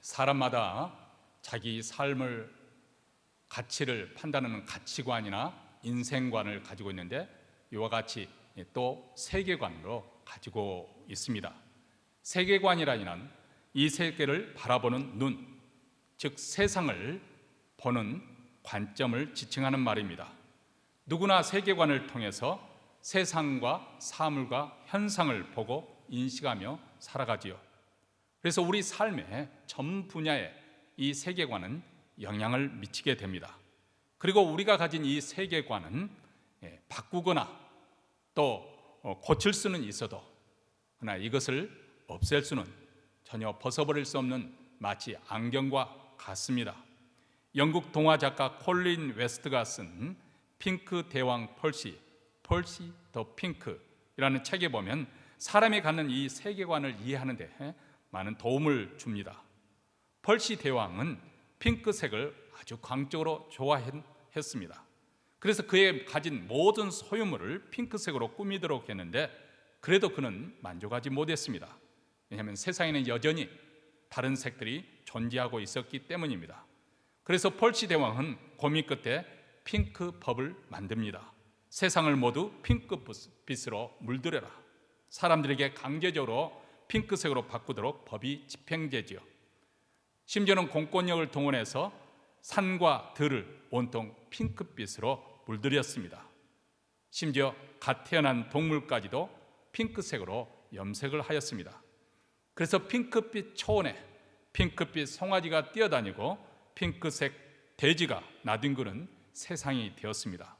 사람마다 자기 삶을 가치를 판단하는 가치관이나 인생관을 가지고 있는데 이와 같이 또 세계관으로 가지고 있습니다. 세계관이라는 이 세계를 바라보는 눈, 즉 세상을 보는 관점을 지칭하는 말입니다. 누구나 세계관을 통해서 세상과 사물과 현상을 보고 인식하며 살아가지요. 그래서 우리 삶의 전 분야에 이 세계관은 영향을 미치게 됩니다. 그리고 우리가 가진 이 세계관은 바꾸거나 또 고칠 수는 있어도 그러나 이것을 없앨 수는 전혀 벗어버릴 수 없는 마치 안경과 같습니다. 영국 동화 작가 콜린 웨스트가 쓴 핑크 대왕 펄시 더 핑크이라는 책에 보면 사람이 갖는 이 세계관을 이해하는 데 많은 도움을 줍니다. 펄시 대왕은 핑크색을 아주 광적으로 좋아했습니다. 그래서 그의 가진 모든 소유물을 핑크색으로 꾸미도록 했는데 그래도 그는 만족하지 못했습니다. 왜냐하면 세상에는 여전히 다른 색들이 존재하고 있었기 때문입니다. 그래서 펄시 대왕은 고민 끝에 핑크법을 만듭니다. 세상을 모두 핑크빛으로 물들여라. 사람들에게 강제적으로 핑크색으로 바꾸도록 법이 집행되지요. 심지어는 공권력을 동원해서 산과 들을 온통 핑크빛으로 물들였습니다. 심지어 갓 태어난 동물까지도 핑크색으로 염색을 하였습니다. 그래서 핑크빛 초원에 핑크빛 송아지가 뛰어다니고 핑크색 돼지가 나뒹구는 세상이 되었습니다.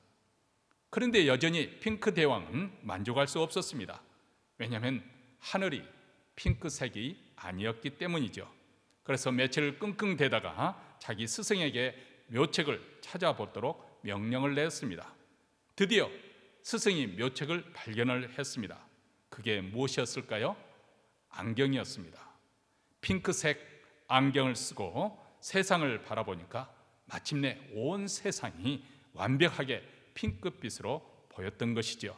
그런데 여전히 핑크 대왕은 만족할 수 없었습니다. 왜냐하면 하늘이 핑크색이 아니었기 때문이죠. 그래서 며칠 끙끙대다가 자기 스승에게 묘책을 찾아보도록 명령을 내었습니다. 드디어 스승이 묘책을 발견을 했습니다. 그게 무엇이었을까요? 안경이었습니다. 핑크색 안경을 쓰고 세상을 바라보니까 마침내 온 세상이 완벽하게 핑크빛으로 보였던 것이죠.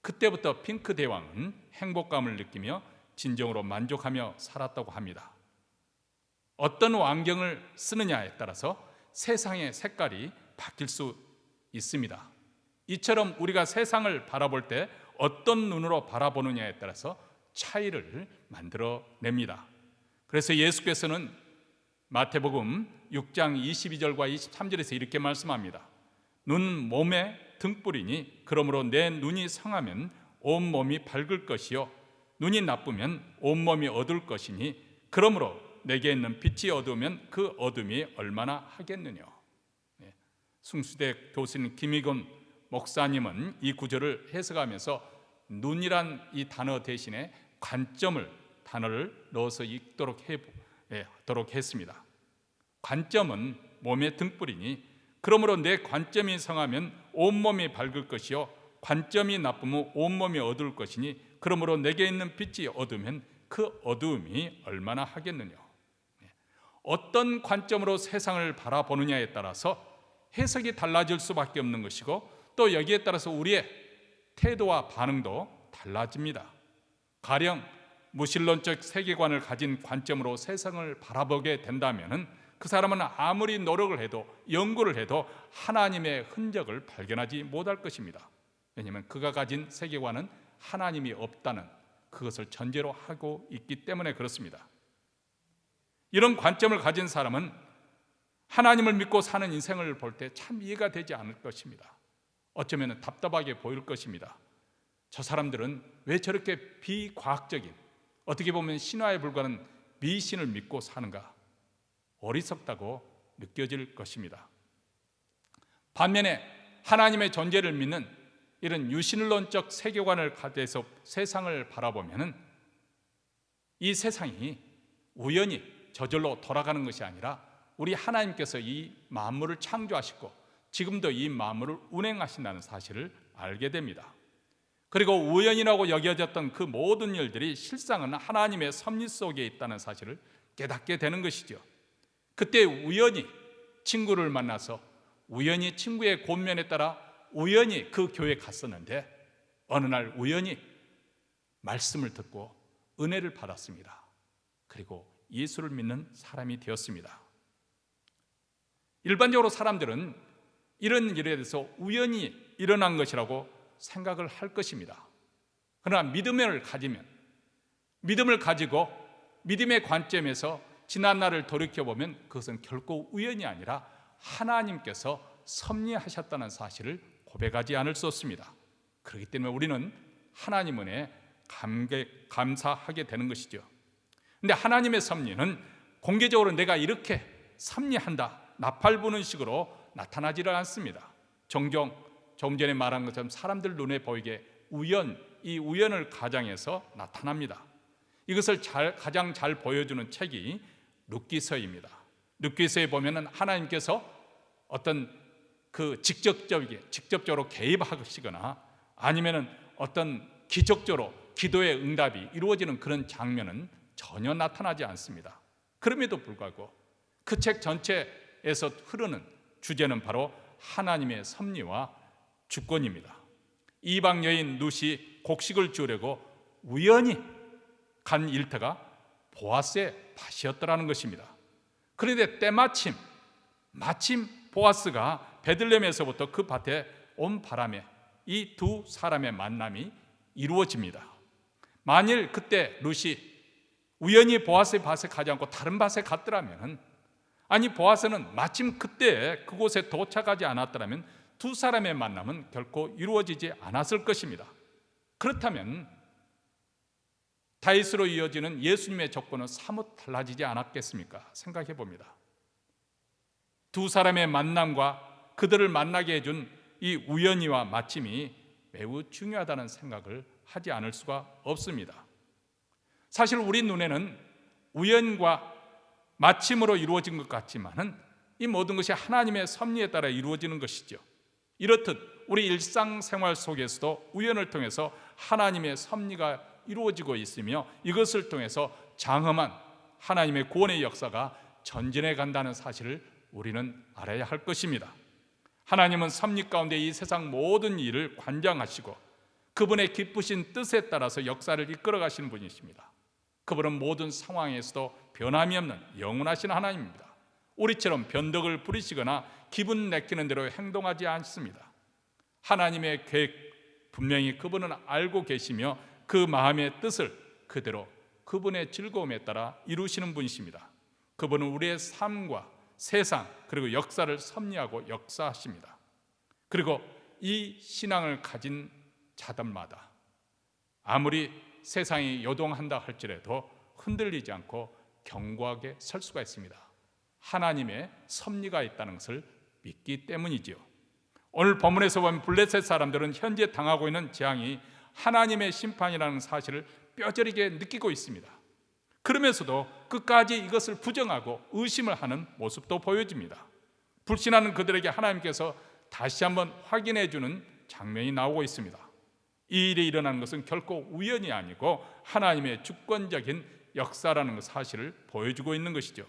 그때부터 핑크 대왕은 행복감을 느끼며 진정으로 만족하며 살았다고 합니다. 어떤 안경을 쓰느냐에 따라서 세상의 색깔이 바뀔 수 있습니다. 이처럼 우리가 세상을 바라볼 때 어떤 눈으로 바라보느냐에 따라서 차이를 만들어냅니다. 그래서 예수께서는 마태복음 6장 22절과 23절에서 이렇게 말씀합니다. 눈 몸의 등불이니 그러므로 내 눈이 성하면 온몸이 밝을 것이요 눈이 나쁘면 온몸이 어두울 것이니 그러므로 내게 있는 빛이 어두우면 그 어둠이 얼마나 하겠느냐. 숭수대 교수님 김희곤 목사님은 이 구절을 해석하면서 눈이란 이 단어 대신에 단어를 넣어서 읽도록 했습니다. 관점은 몸의 등불이니 그러므로 내 관점이 성하면 온몸이 밝을 것이요 관점이 나쁘면 온몸이 어두울 것이니 그러므로 내게 있는 빛이 어두우면 그 어두움이 얼마나 하겠느냐. 어떤 관점으로 세상을 바라보느냐에 따라서 해석이 달라질 수밖에 없는 것이고 또 여기에 따라서 우리의 태도와 반응도 달라집니다. 가령 무신론적 세계관을 가진 관점으로 세상을 바라보게 된다면 그 사람은 아무리 노력을 해도 연구를 해도 하나님의 흔적을 발견하지 못할 것입니다. 왜냐하면 그가 가진 세계관은 하나님이 없다는 그것을 전제로 하고 있기 때문에 그렇습니다. 이런 관점을 가진 사람은 하나님을 믿고 사는 인생을 볼 때 참 이해가 되지 않을 것입니다. 어쩌면 답답하게 보일 것입니다. 저 사람들은 왜 저렇게 비과학적인 어떻게 보면 신화에 불과한 미신을 믿고 사는가 어리석다고 느껴질 것입니다. 반면에 하나님의 존재를 믿는 이런 유신론적 세계관을 가져서 세상을 바라보면 이 세상이 우연히 저절로 돌아가는 것이 아니라 우리 하나님께서 이 만물을 창조하시고 지금도 이 만물을 운행하신다는 사실을 알게 됩니다. 그리고 우연이라고 여겨졌던 그 모든 일들이 실상은 하나님의 섭리 속에 있다는 사실을 깨닫게 되는 것이죠. 그때 우연히 친구를 만나서 우연히 친구의 권면에 따라 우연히 그 교회에 갔었는데 어느 날 우연히 말씀을 듣고 은혜를 받았습니다. 그리고 예수를 믿는 사람이 되었습니다. 일반적으로 사람들은 이런 일에 대해서 우연히 일어난 것이라고 생각을 할 것입니다. 그러나 믿음을 가지고 믿음의 관점에서 지난 날을 돌이켜보면 그것은 결코 우연이 아니라 하나님께서 섭리하셨다는 사실을 고백하지 않을 수 없습니다. 그렇기 때문에 우리는 하나님 은혜에 감사하게 되는 것이죠. 그런데 하나님의 섭리는 공개적으로 내가 이렇게 섭리한다, 나팔 부는 식으로 나타나지를 않습니다. 종종 조금 전에 말한 것처럼 사람들 눈에 보이게 이 우연을 가장해서 나타납니다. 이것을 가장 잘 보여주는 책이 룻기서입니다. 룻기서에 보면은 하나님께서 어떤 직접적으로 개입하시거나 아니면은 어떤 기적적으로 기도의 응답이 이루어지는 그런 장면은 전혀 나타나지 않습니다. 그럼에도 불구하고 그 책 전체에서 흐르는 주제는 바로 하나님의 섭리와 주권입니다. 이방 여인 룻이 곡식을 주려고 우연히 간 일터가 보아스의 밭이었더라는 것입니다. 그런데 때마침 보아스가 베들레헴에서부터 그 밭에 온 바람에 이 두 사람의 만남이 이루어집니다. 만일 그때 룻이 우연히 보아스의 밭에 가지 않고 다른 밭에 갔더라면, 아니 보아스는 마침 그때 그곳에 도착하지 않았더라면 두 사람의 만남은 결코 이루어지지 않았을 것입니다. 그렇다면 다윗으로 이어지는 예수님의 조건은 사뭇 달라지지 않았겠습니까? 생각해 봅니다. 두 사람의 만남과 그들을 만나게 해준 이 우연히와 마침이 매우 중요하다는 생각을 하지 않을 수가 없습니다. 사실 우리 눈에는 우연과 마침으로 이루어진 것 같지만은 이 모든 것이 하나님의 섭리에 따라 이루어지는 것이죠. 이렇듯 우리 일상생활 속에서도 우연을 통해서 하나님의 섭리가 이루어지고 있으며 이것을 통해서 장엄한 하나님의 구원의 역사가 전진해 간다는 사실을 우리는 알아야 할 것입니다. 하나님은 섭리 가운데 이 세상 모든 일을 관장하시고 그분의 기쁘신 뜻에 따라서 역사를 이끌어 가시는 분이십니다. 그분은 모든 상황에서도 변함이 없는 영원하신 하나님입니다. 우리처럼 변덕을 부리시거나 기분 내키는 대로 행동하지 않습니다. 하나님의 계획 분명히 그분은 알고 계시며 그 마음의 뜻을 그대로 그분의 즐거움에 따라 이루시는 분이십니다. 그분은 우리의 삶과 세상 그리고 역사를 섭리하고 역사하십니다. 그리고 이 신앙을 가진 자들마다 아무리 세상이 요동한다 할지라도 흔들리지 않고 견고하게 설 수가 있습니다. 하나님의 섭리가 있다는 것을 믿기 때문이지요. 오늘 본문에서 보면 블레셋 사람들은 현재 당하고 있는 재앙이 하나님의 심판이라는 사실을 뼈저리게 느끼고 있습니다. 그러면서도 끝까지 이것을 부정하고 의심을 하는 모습도 보여집니다. 불신하는 그들에게 하나님께서 다시 한번 확인해 주는 장면이 나오고 있습니다. 이 일이 일어나는 것은 결코 우연이 아니고 하나님의 주권적인 역사라는 사실을 보여주고 있는 것이죠.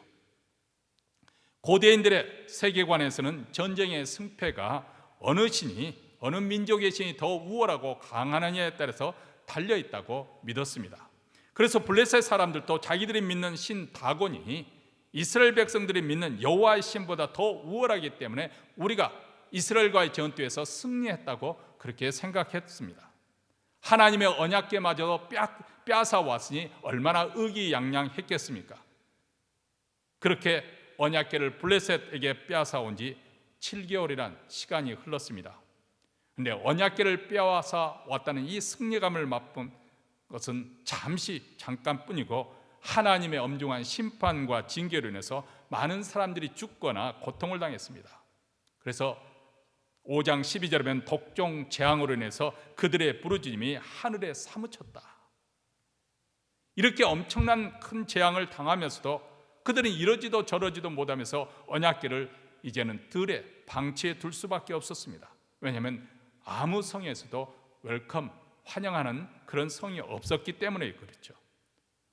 고대인들의 세계관에서는 전쟁의 승패가 어느 신이, 어느 민족의 신이 더 우월하고 강하느냐에 따라서 달려있다고 믿었습니다. 그래서 블레셋 사람들도 자기들이 믿는 신 다곤이 이스라엘 백성들이 믿는 여호와의 신보다 더 우월하기 때문에 우리가 이스라엘과의 전투에서 승리했다고 그렇게 생각했습니다. 하나님의 언약궤마저도 빼앗아 왔으니 얼마나 의기양양했겠습니까? 그렇게 언약궤를 블레셋에게 빼앗아 온 지 7개월이란 시간이 흘렀습니다. 그런데 언약궤를 빼앗아 왔다는 이 승리감을 맛본 것은 잠깐뿐이고 하나님의 엄중한 심판과 징계로 인해서 많은 사람들이 죽거나 고통을 당했습니다. 그래서 5장 12절에 보면 독종 재앙으로 인해서 그들의 부르짖음이 하늘에 사무쳤다. 이렇게 엄청난 큰 재앙을 당하면서도 그들은 이러지도 저러지도 못하면서 언약궤를 이제는 들에 방치해 둘 수밖에 없었습니다. 왜냐하면 아무 성에서도 웰컴, 환영하는 그런 성이 없었기 때문에 그렇죠.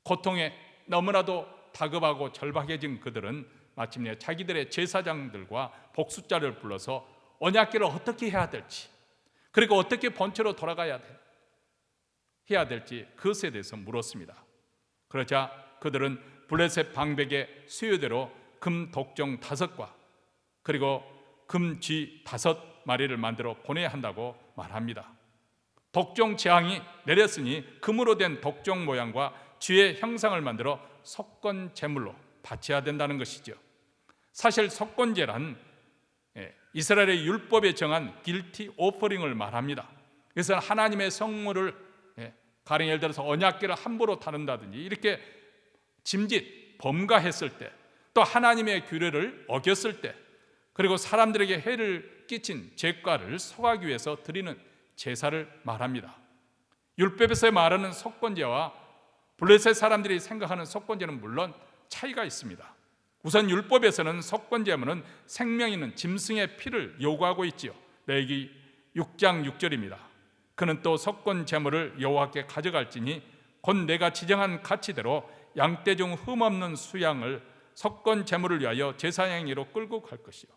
고통에 너무나도 다급하고 절박해진 그들은 마침내 자기들의 제사장들과 복숫자를 불러서 언약궤를 어떻게 해야 될지, 그리고 어떻게 본처로 돌아가야 해야 될지 그것에 대해서 물었습니다. 그러자 그들은 블레셋 방백의 수요대로 금 독종 5과 그리고 금 쥐 5마리를 만들어 보내야 한다고 말합니다. 독종 재앙이 내렸으니 금으로 된 독종 모양과 쥐의 형상을 만들어 속건 제물로 바쳐야 된다는 것이죠. 사실 속건제란 이스라엘의 율법에 정한 길티 오퍼링을 말합니다. 그래서 하나님의 성물을 가령 예를 들어서 언약궤를 함부로 다룬다든지 이렇게 짐짓, 범가했을 때, 또 하나님의 규례를 어겼을 때, 그리고 사람들에게 해를 끼친 죄과를 속하기 위해서 드리는 제사를 말합니다. 율법에서 말하는 속건제와 블레셋 사람들이 생각하는 속건제는 물론 차이가 있습니다. 우선 율법에서는 속건제물은 생명 있는 짐승의 피를 요구하고 있지요. 레위기 6장 6절입니다. 그는 또 속건제물을 여호와께 가져갈지니 곧 내가 지정한 가치대로 양떼 중 흠없는 수양을 속건제물을 위하여 제사행위로 끌고 갈 것이요.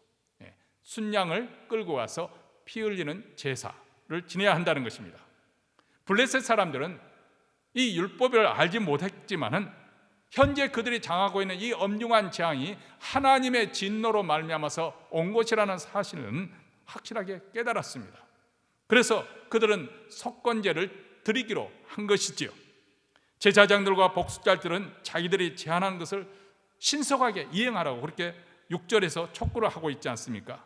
순양을 끌고 와서 피 흘리는 제사를 지내야 한다는 것입니다. 블레셋 사람들은 이 율법을 알지 못했지만은 현재 그들이 당하고 있는 이 엄중한 재앙이 하나님의 진노로 말미암아서 온 것이라는 사실은 확실하게 깨달았습니다. 그래서 그들은 속건제를 드리기로 한 것이지요. 제사장들과 복수자들은 자기들이 제안한 것을 신속하게 이행하라고 그렇게 6절에서 촉구를 하고 있지 않습니까?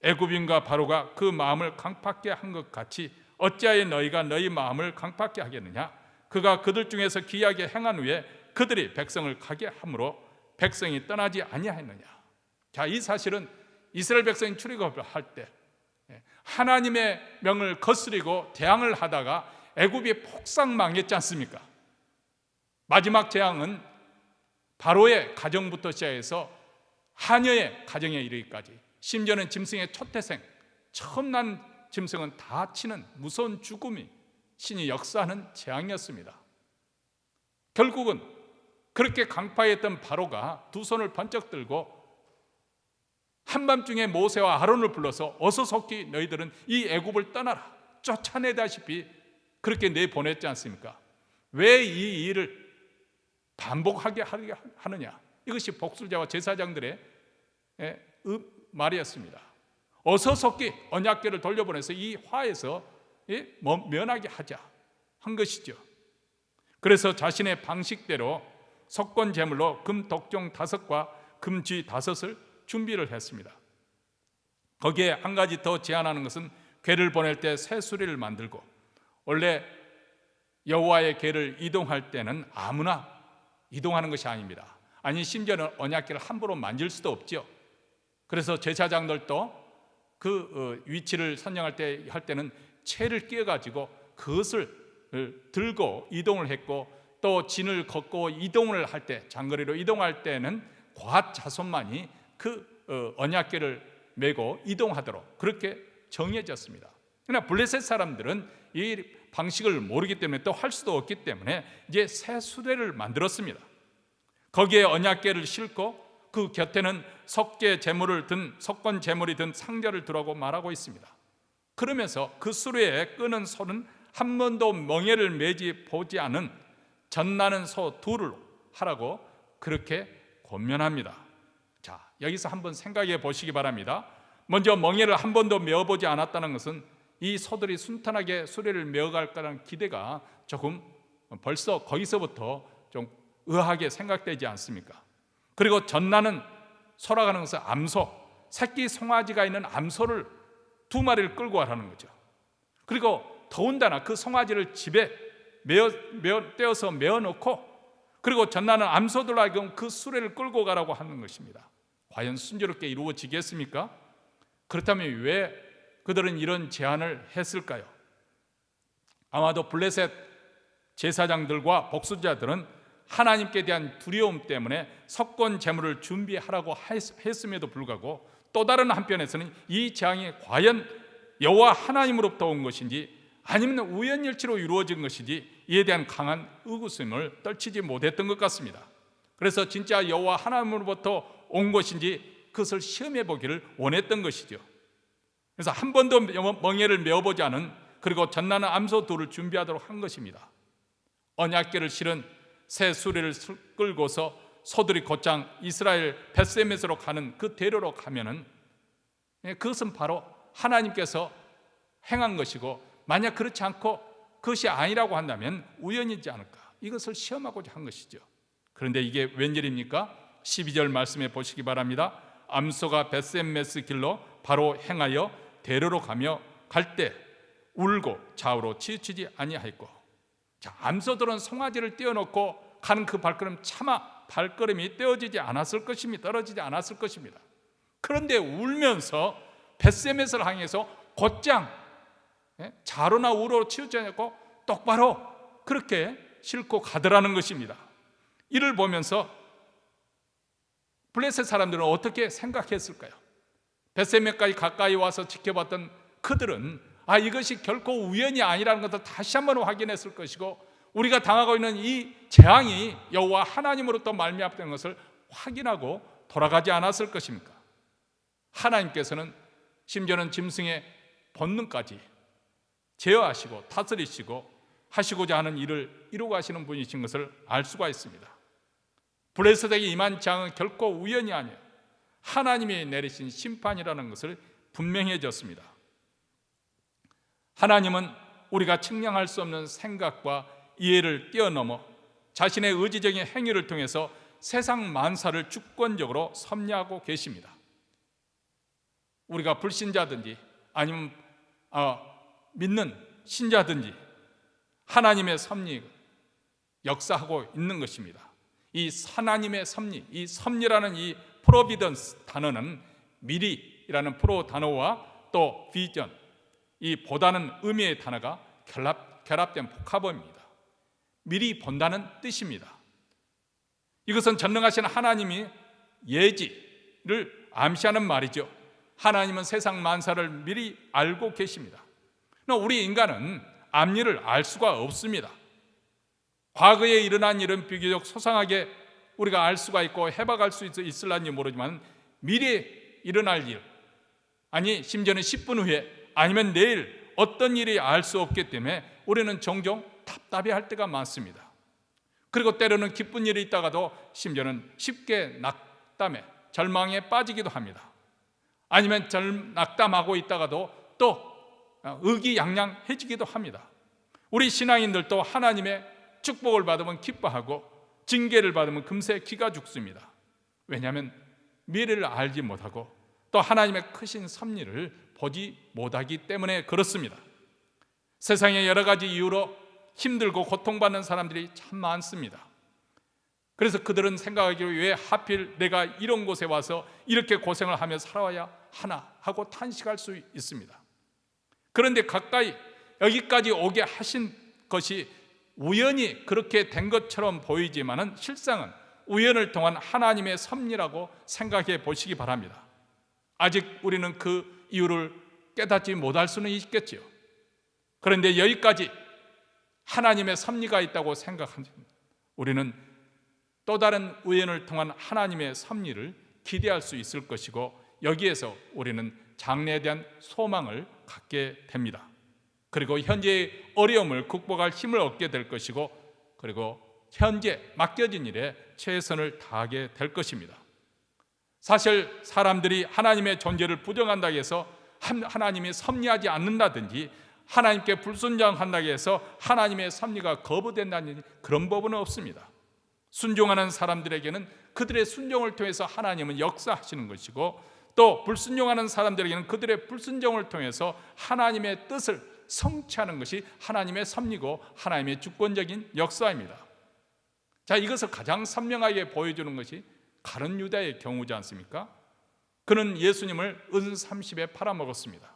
애굽인과 바로가 그 마음을 강팍게 한 것 같이 어찌하여 너희가 너희 마음을 강팍게 하겠느냐? 그가 그들 중에서 기이하게 행한 후에 그들이 백성을 가게 함으로 백성이 떠나지 아니하였느냐. 자, 이 사실은 이스라엘 백성이 출애굽을 할 때 하나님의 명을 거스리고 대항을 하다가 애굽이 폭삭 망했지 않습니까? 마지막 재앙은 바로의 가정부터 시작해서 하녀의 가정에 이르기까지, 심지어는 짐승의 초태생, 처음 난 짐승은 다 치는 무서운 죽음이 신이 역사하는 재앙이었습니다. 결국은 그렇게 강파했던 바로가 두 손을 번쩍 들고 한밤중에 모세와 아론을 불러서 어서 속히 너희들은 이 애굽을 떠나라, 쫓아내다시피 그렇게 내보냈지 않습니까? 왜 이 일을 반복하게 하느냐? 이것이 복술자와 제사장들의 말이었습니다. 어서 속히 언약궤를 돌려보내서 이 화에서 면하게 하자 한 것이죠. 그래서 자신의 방식대로 속건 제물로 금 독종 5과 금 쥐 5을 준비를 했습니다. 거기에 한 가지 더 제안하는 것은 궤를 보낼 때 새수리를 만들고, 원래 여호와의 궤를 이동할 때는 아무나 이동하는 것이 아닙니다. 아니, 심지어는 언약궤를 함부로 만질 수도 없죠. 그래서 제사장들도 그 위치를 선정할 때는 채를 끼워가지고 그것을 들고 이동을 했고, 또 진을 걷고 이동을 할 때, 장거리로 이동할 때는 곶 자손만이 그 언약궤를 메고 이동하도록 그렇게 정해졌습니다. 그러나 블레셋 사람들은 이 방식을 모르기 때문에, 또 할 수도 없기 때문에 이제 새 수레를 만들었습니다. 거기에 언약궤를 싣고 그 곁에는 속죄 제물을 든, 속건 제물이 든 상자를 두라고 말하고 있습니다. 그러면서 그 수레에 끄는 소는 한 번도 멍에를 매지 보지 않은 젖나는 소 2를 하라고 그렇게 권면합니다. 자, 여기서 한번 생각해 보시기 바랍니다. 먼저 멍에를 한 번도 메어보지 않았다는 것은 이 소들이 순탄하게 수레를 메어갈 거라는 기대가 조금 벌써 거기서부터 좀 의아하게 생각되지 않습니까? 그리고 젖나는 소라고 하는 것은 암소, 새끼 송아지가 있는 암소를 2마리를 끌고 가라는 거죠. 그리고 더군다나 그 송아지를 집에 떼어서 메어놓고, 그리고 젖나는 암소들로 하여금 그 수레를 끌고 가라고 하는 것입니다. 과연 순조롭게 이루어지겠습니까? 그렇다면 왜 그들은 이런 제안을 했을까요? 아마도 블레셋 제사장들과 복수자들은 하나님께 대한 두려움 때문에 속건 제물을 준비하라고 했음에도 불구하고, 또 다른 한편에서는 이 재앙이 과연 여호와 하나님으로부터 온 것인지 아니면 우연일치로 이루어진 것인지 이에 대한 강한 의구심을 떨치지 못했던 것 같습니다. 그래서 진짜 여호와 하나님으로부터 온 것인지 그것을 시험해 보기를 원했던 것이죠. 그래서 한 번도 멍에를 메어보지 않은, 그리고 젖나는 암소 2를 준비하도록 한 것입니다. 언약궤를 실은 새 수레를 끌고서 소들이 곧장 이스라엘 벳세메스로 가는 그 대로로 가면은 그것은 바로 하나님께서 행한 것이고, 만약 그렇지 않고 그것이 아니라고 한다면 우연이지 않을까, 이것을 시험하고자 한 것이죠. 그런데 이게 웬일입니까? 12절 말씀에 보시기 바랍니다. 암소가 벳세메스 길로 바로 행하여 대로로 가며 갈 때 울고 좌우로 치우치지 아니하였고. 자, 암소들은 송아지를 떼어놓고 가는 그 발걸음, 차마 발걸음이 떼어지지 않았을 것입니다. 떨어지지 않았을 것입니다. 그런데 울면서 벳세메스를 향해서 곧장 좌로나 우로로 치우치지 않고 똑바로 그렇게 싣고 가더라는 것입니다. 이를 보면서 블레셋 사람들은 어떻게 생각했을까요? 벳세메스까지 가까이 와서 지켜봤던 그들은 이것이 결코 우연이 아니라는 것을 다시 한번 확인했을 것이고, 우리가 당하고 있는 이 재앙이 여호와 하나님으로부터 말미암았다는 것을 확인하고 돌아가지 않았을 것입니까? 하나님께서는 심지어는 짐승의 본능까지 제어하시고 다스리시고 하시고자 하는 일을 이루고 하시는 분이신 것을 알 수가 있습니다. 블레셋에게 임한 재앙은 결코 우연이 아니에요. 하나님이 내리신 심판이라는 것을 분명해졌습니다. 하나님은 우리가 측량할 수 없는 생각과 이해를 뛰어넘어 자신의 의지적인 행위를 통해서 세상 만사를 주권적으로 섭리하고 계십니다. 우리가 불신자든지 아니면 믿는 신자든지 하나님의 섭리 역사하고 있는 것입니다. 이 하나님의 섭리, 이 섭리라는 이 프로비던스 단어는 미리라는 프로 단어와 또 비전, 이 보다는 의미의 단어가 결합된 복합어입니다. 미리 본다는 뜻입니다. 이것은 전능하신 하나님이 예지를 암시하는 말이죠. 하나님은 세상 만사를 미리 알고 계십니다. 우리 인간은 앞일을 알 수가 없습니다. 과거에 일어난 일은 비교적 소상하게 우리가 알 수가 있고 해박할 수 있을런지 모르지만, 미래에 일어날 일, 아니 심지어는 10분 후에 아니면 내일 어떤 일이 알 수 없기 때문에 우리는 종종 답답해할 때가 많습니다. 그리고 때로는 기쁜 일이 있다가도 심지어는 쉽게 낙담해 절망에 빠지기도 합니다. 아니면 낙담하고 있다가도 또 의기양양해지기도 합니다. 우리 신앙인들도 하나님의 축복을 받으면 기뻐하고 징계를 받으면 금세 기가 죽습니다. 왜냐하면 미래를 알지 못하고 또 하나님의 크신 섭리를 보지 못하기 때문에 그렇습니다. 세상에 여러 가지 이유로 힘들고 고통받는 사람들이 참 많습니다. 그래서 그들은 생각하기로 왜 하필 내가 이런 곳에 와서 이렇게 고생을 하며 살아야 하나 하고 탄식할 수 있습니다. 그런데 가까이 여기까지 오게 하신 것이 우연히 그렇게 된 것처럼 보이지만은 실상은 우연을 통한 하나님의 섭리라고 생각해 보시기 바랍니다. 아직 우리는 그 이유를 깨닫지 못할 수는 있겠지요. 그런데 여기까지 하나님의 섭리가 있다고 생각하면 우리는 또 다른 우연을 통한 하나님의 섭리를 기대할 수 있을 것이고, 여기에서 우리는 장래에 대한 소망을 갖게 됩니다. 그리고 현재의 어려움을 극복할 힘을 얻게 될 것이고, 그리고 현재 맡겨진 일에 최선을 다하게 될 것입니다. 사실 사람들이 하나님의 존재를 부정한다고 해서 하나님이 섭리하지 않는다든지 하나님께 불순종한다고 해서 하나님의 섭리가 거부된다든지 그런 법은 없습니다. 순종하는 사람들에게는 그들의 순종을 통해서 하나님은 역사하시는 것이고, 또 불순종하는 사람들에게는 그들의 불순종을 통해서 하나님의 뜻을 성취하는 것이 하나님의 섭리고 하나님의 주권적인 역사입니다. 자, 이것을 가장 선명하게 보여주는 것이 가룟 유다의 경우지 않습니까? 그는 예수님을 은 30에 팔아먹었습니다.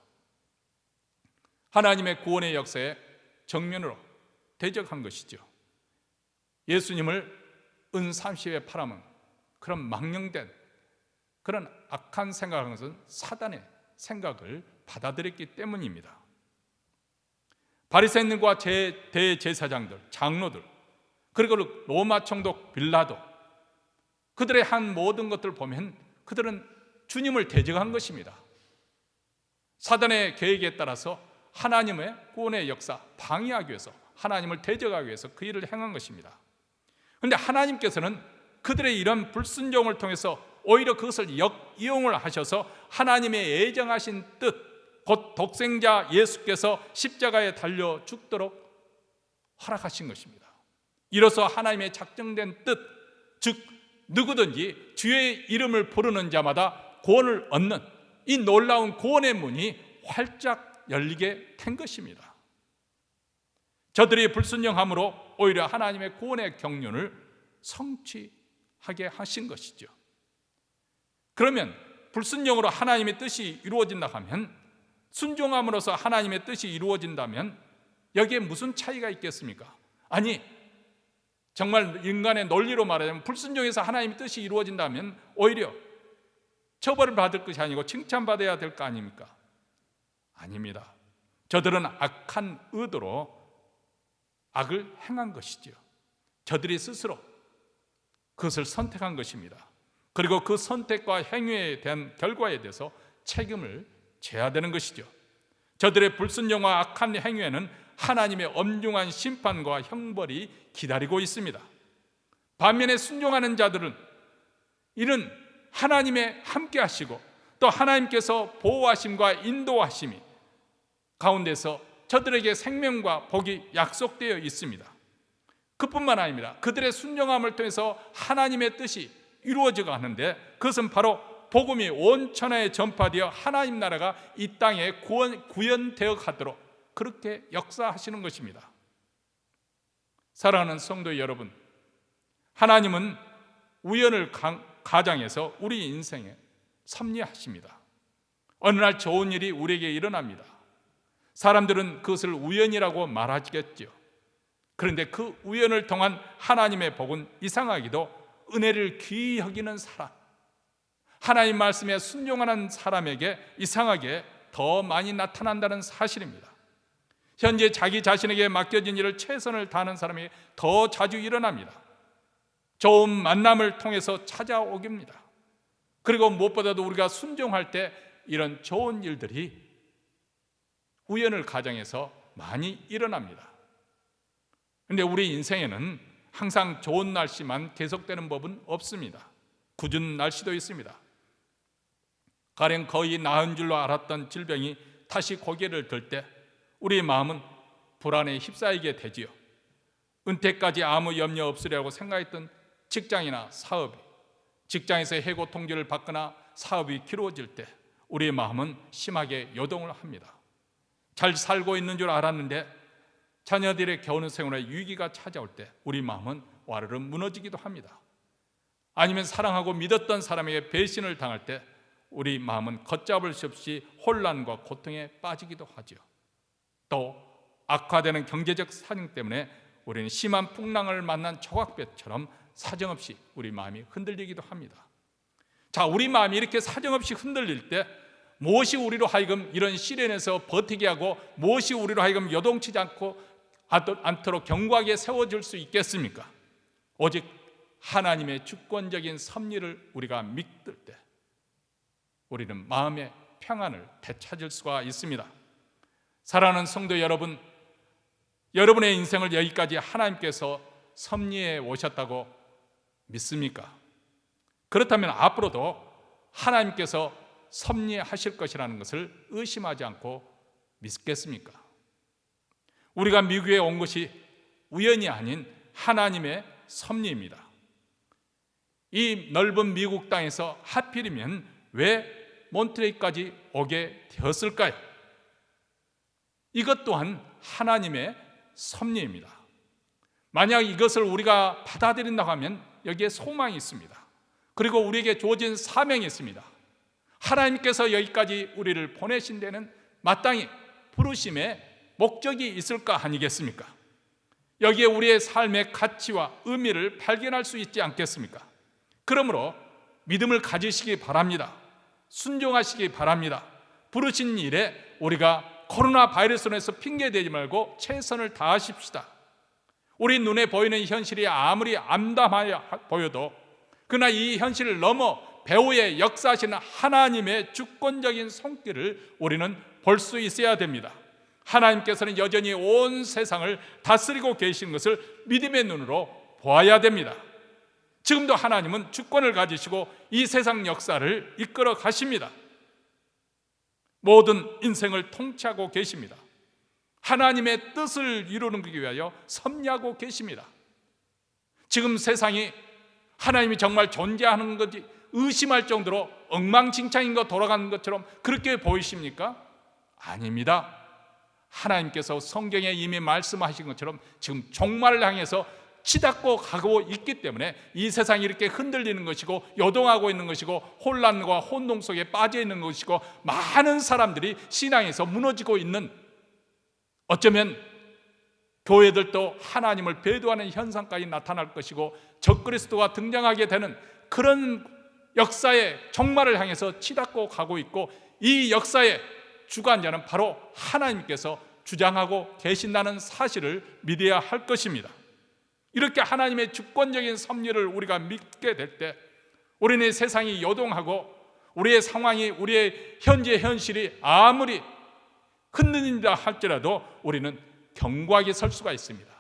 하나님의 구원의 역사에 정면으로 대적한 것이죠. 예수님을 은 30에 팔아먹은 그런 망령된 그런 악한 생각을 한 것은 사단의 생각을 받아들였기 때문입니다. 바리새인들과 대제사장들, 장로들, 그리고 로마 총독 빌라도, 그들의 한 모든 것들을 보면 그들은 주님을 대적한 것입니다. 사단의 계획에 따라서 하나님의 구원의 역사 방해하기 위해서, 하나님을 대적하기 위해서 그 일을 행한 것입니다. 그런데 하나님께서는 그들의 이런 불순종을 통해서 오히려 그것을 역이용을 하셔서 하나님의 애정하신 뜻, 곧 독생자 예수께서 십자가에 달려 죽도록 허락하신 것입니다. 이로써 하나님의 작정된 뜻, 즉 누구든지 주의 이름을 부르는 자마다 구원을 얻는 이 놀라운 구원의 문이 활짝 열리게 된 것입니다. 저들이 불순종함으로 오히려 하나님의 구원의 경륜을 성취하게 하신 것이죠. 그러면 불순종으로 하나님의 뜻이 이루어진다 하면, 순종함으로써 하나님의 뜻이 이루어진다면 여기에 무슨 차이가 있겠습니까? 아니, 정말 인간의 논리로 말하자면 불순종해서 하나님의 뜻이 이루어진다면 오히려 처벌을 받을 것이 아니고 칭찬받아야 될 거 아닙니까? 아닙니다. 저들은 악한 의도로 악을 행한 것이죠. 저들이 스스로 그것을 선택한 것입니다. 그리고 그 선택과 행위에 대한 결과에 대해서 책임을 져야 되는 것이죠. 저들의 불순종과 악한 행위에는 하나님의 엄중한 심판과 형벌이 기다리고 있습니다. 반면에 순종하는 자들은 이는 하나님의 함께 하시고 또 하나님께서 보호하심과 인도하심이 가운데서 저들에게 생명과 복이 약속되어 있습니다. 그뿐만 아닙니다. 그들의 순종함을 통해서 하나님의 뜻이 이루어져 가는데, 그것은 바로 복음이 온 천하에 전파되어 하나님 나라가 이 땅에 구현되어 가도록 그렇게 역사하시는 것입니다. 사랑하는 성도 여러분, 하나님은 우연을 가장해서 우리 인생에 섭리하십니다. 어느 날 좋은 일이 우리에게 일어납니다. 사람들은 그것을 우연이라고 말하겠죠. 그런데 그 우연을 통한 하나님의 복은 이상하게도 은혜를 귀히 여기는 사람, 하나님 말씀에 순종하는 사람에게 이상하게 더 많이 나타난다는 사실입니다. 현재 자기 자신에게 맡겨진 일을 최선을 다하는 사람이 더 자주 일어납니다. 좋은 만남을 통해서 찾아오깁니다. 그리고 무엇보다도 우리가 순종할 때 이런 좋은 일들이 우연을 가정해서 많이 일어납니다. 그런데 우리 인생에는 항상 좋은 날씨만 계속되는 법은 없습니다. 궂은 날씨도 있습니다. 가령 거의 나은 줄로 알았던 질병이 다시 고개를 들 때 우리의 마음은 불안에 휩싸이게 되지요. 은퇴까지 아무 염려 없으리라고 생각했던 직장이나 사업이, 직장에서 해고 통지를 받거나 사업이 길어질 때 우리의 마음은 심하게 요동을 합니다. 잘 살고 있는 줄 알았는데 자녀들의 겨우는 생활에 위기가 찾아올 때 우리 마음은 와르르 무너지기도 합니다. 아니면 사랑하고 믿었던 사람에게 배신을 당할 때 우리 마음은 걷잡을 수 없이 혼란과 고통에 빠지기도 하죠. 또 악화되는 경제적 사정 때문에 우리는 심한 풍랑을 만난 조각배처럼 사정없이 우리 마음이 흔들리기도 합니다. 자, 우리 마음이 이렇게 사정없이 흔들릴 때 무엇이 우리로 하여금 이런 시련에서 버티게 하고 무엇이 우리로 하여금 요동치지 않도록 견고하게 세워질 수 있겠습니까? 오직 하나님의 주권적인 섭리를 우리가 믿을 때 우리는 마음의 평안을 되찾을 수가 있습니다. 사랑하는 성도 여러분, 여러분의 인생을 여기까지 하나님께서 섭리해 오셨다고 믿습니까? 그렇다면 앞으로도 하나님께서 섭리하실 것이라는 것을 의심하지 않고 믿겠습니까? 우리가 미국에 온 것이 우연이 아닌 하나님의 섭리입니다. 이 넓은 미국 땅에서 하필이면 왜 몬트레이까지 오게 되었을까요? 이것 또한 하나님의 섭리입니다. 만약 이것을 우리가 받아들인다고 하면 여기에 소망이 있습니다. 그리고 우리에게 주어진 사명이 있습니다. 하나님께서 여기까지 우리를 보내신 데는 마땅히 부르심의 목적이 있을 거 아니겠습니까? 여기에 우리의 삶의 가치와 의미를 발견할 수 있지 않겠습니까? 그러므로 믿음을 가지시기 바랍니다. 순종하시기 바랍니다. 부르신 일에 우리가 코로나 바이러스로 해서 핑계대지 말고 최선을 다하십시다. 우리 눈에 보이는 현실이 아무리 암담하여 보여도 그러나 이 현실을 넘어 배후에 역사하시는 하나님의 주권적인 손길을 우리는 볼 수 있어야 됩니다. 하나님께서는 여전히 온 세상을 다스리고 계신 것을 믿음의 눈으로 보아야 됩니다. 지금도 하나님은 주권을 가지시고 이 세상 역사를 이끌어 가십니다. 모든 인생을 통치하고 계십니다. 하나님의 뜻을 이루기 위하여 섭리하고 계십니다. 지금 세상이 하나님이 정말 존재하는 건지 의심할 정도로 엉망진창인 것 돌아가는 것처럼 그렇게 보이십니까? 아닙니다. 하나님께서 성경에 이미 말씀하신 것처럼 지금 종말을 향해서 치닫고 가고 있기 때문에 이 세상이 이렇게 흔들리는 것이고 요동하고 있는 것이고 혼란과 혼동 속에 빠져 있는 것이고 많은 사람들이 신앙에서 무너지고 있는, 어쩌면 교회들도 하나님을 배도하는 현상까지 나타날 것이고 적그리스도가 등장하게 되는 그런 역사의 종말을 향해서 치닫고 가고 있고, 이 역사의 주관자는 바로 하나님께서 주장하고 계신다는 사실을 믿어야 할 것입니다. 이렇게 하나님의 주권적인 섭리를 우리가 믿게 될 때 우리는 세상이 요동하고 우리의 상황이, 우리의 현재 현실이 아무리 흔들린다 할지라도 우리는 견고하게 설 수가 있습니다.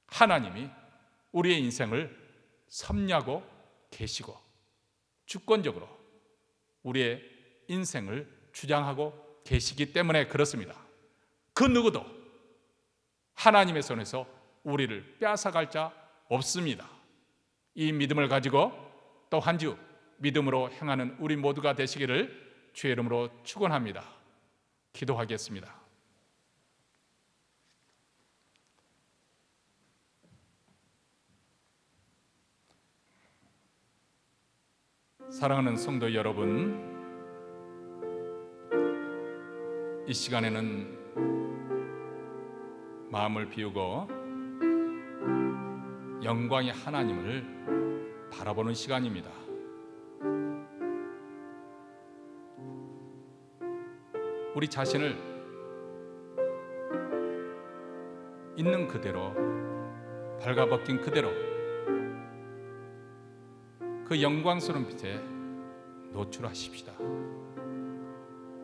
하나님이 우리의 인생을 섭리하고 계시고 주권적으로 우리의 인생을 주장하고 계시기 때문에 그렇습니다. 그 누구도 하나님의 손에서 우리를 빼앗아갈 자 없습니다. 이 믿음을 가지고 또 한 주 믿음으로 행하는 우리 모두가 되시기를 주의 이름으로 축원합니다. 기도하겠습니다. 사랑하는 성도 여러분, 이 시간에는 마음을 비우고 영광의 하나님을 바라보는 시간입니다. 우리 자신을 있는 그대로, 발가벗긴 그대로 그 영광스러운 빛에 노출하십시다.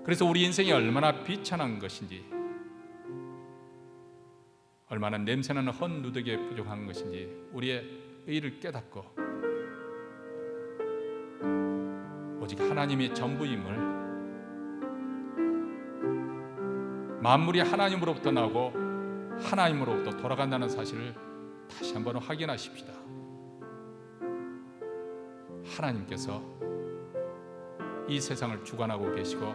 그래서 우리 인생이 얼마나 비천한 것인지, 얼마나 냄새나는 헛누더기에 부족한 것인지 우리의 의를 깨닫고 오직 하나님이 전부임을, 만물이 하나님으로부터 나오고 하나님으로부터 돌아간다는 사실을 다시 한번 확인하십시다. 하나님께서 이 세상을 주관하고 계시고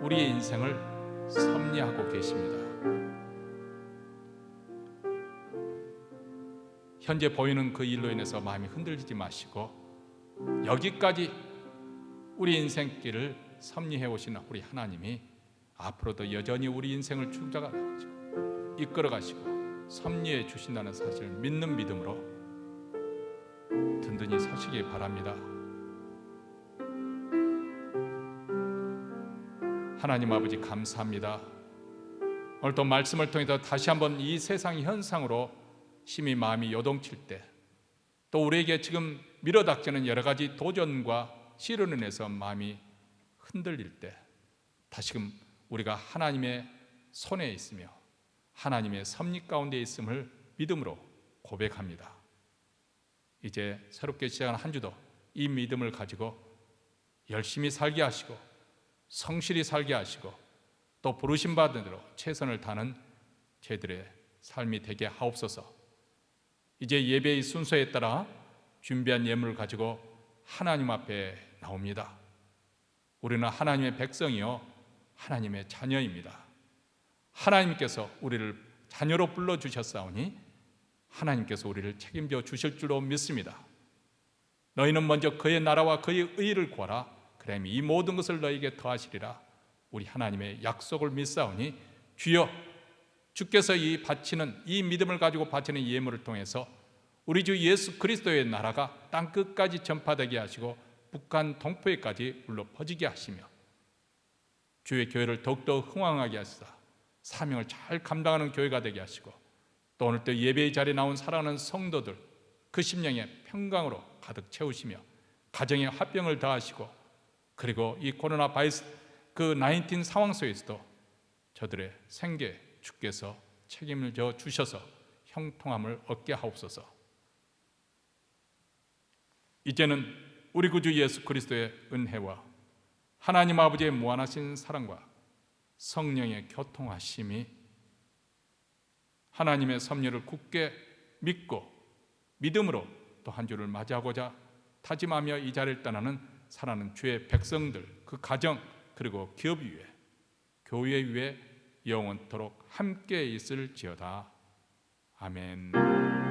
우리의 인생을 섭리하고 계십니다. 현재 보이는 그 일로 인해서 마음이 흔들리지 마시고 여기까지 우리 인생길을 섭리해 오신 우리 하나님이 앞으로도 여전히 우리 인생을 주장하시고 이끌어 가시고 섭리해 주신다는 사실을 믿는 믿음으로 든든히 서시기 바랍니다. 하나님 아버지 감사합니다. 오늘 또 말씀을 통해서 다시 한번 이 세상 현상으로 심히 마음이 요동칠 때, 또 우리에게 지금 밀어닥치는 여러 가지 도전과 시련을 인해서 마음이 흔들릴 때 다시금 우리가 하나님의 손에 있으며 하나님의 섭리 가운데 있음을 믿음으로 고백합니다. 이제 새롭게 시작한 한 주도 이 믿음을 가지고 열심히 살게 하시고 성실히 살게 하시고 또 부르심 받은 대로 최선을 다하는 저희들의 삶이 되게 하옵소서. 이제 예배의 순서에 따라 준비한 예물을 가지고 하나님 앞에 나옵니다. 우리는 하나님의 백성이요 하나님의 자녀입니다. 하나님께서 우리를 자녀로 불러주셨사오니 하나님께서 우리를 책임져 주실 줄로 믿습니다. 너희는 먼저 그의 나라와 그의 의를 구하라. 그러면 이 모든 것을 너희에게 더하시리라. 우리 하나님의 약속을 믿사오니 주여, 주께서 이 믿음을 가지고 바치는 예물을 통해서 우리 주 예수 그리스도의 나라가 땅끝까지 전파되게 하시고 북한 동포에까지 물러 퍼지게 하시며 주의 교회를 더욱더 흥왕하게 하시사 사명을 잘 감당하는 교회가 되게 하시고, 또 오늘 또 예배의 자리에 나온 사랑하는 성도들 그 심령의 평강으로 가득 채우시며 가정의 화평을 더하시고, 그리고 이 코로나 바이러스 그 19 상황 속에서도 저들의 생계 주께서 책임을 져 주셔서 형통함을 얻게 하옵소서. 이제는 우리 구주 예수 그리스도의 은혜와 하나님 아버지의 무한하신 사랑과 성령의 교통하심이 하나님의 섭리를 굳게 믿고 믿음으로 또 한 주를 맞이하고자 다짐하며 이 자리를 떠나는 사랑하는 주의 백성들, 그 가정 그리고 기업 위에, 교회 위에 영원토록 함께 있을지어다. 아멘.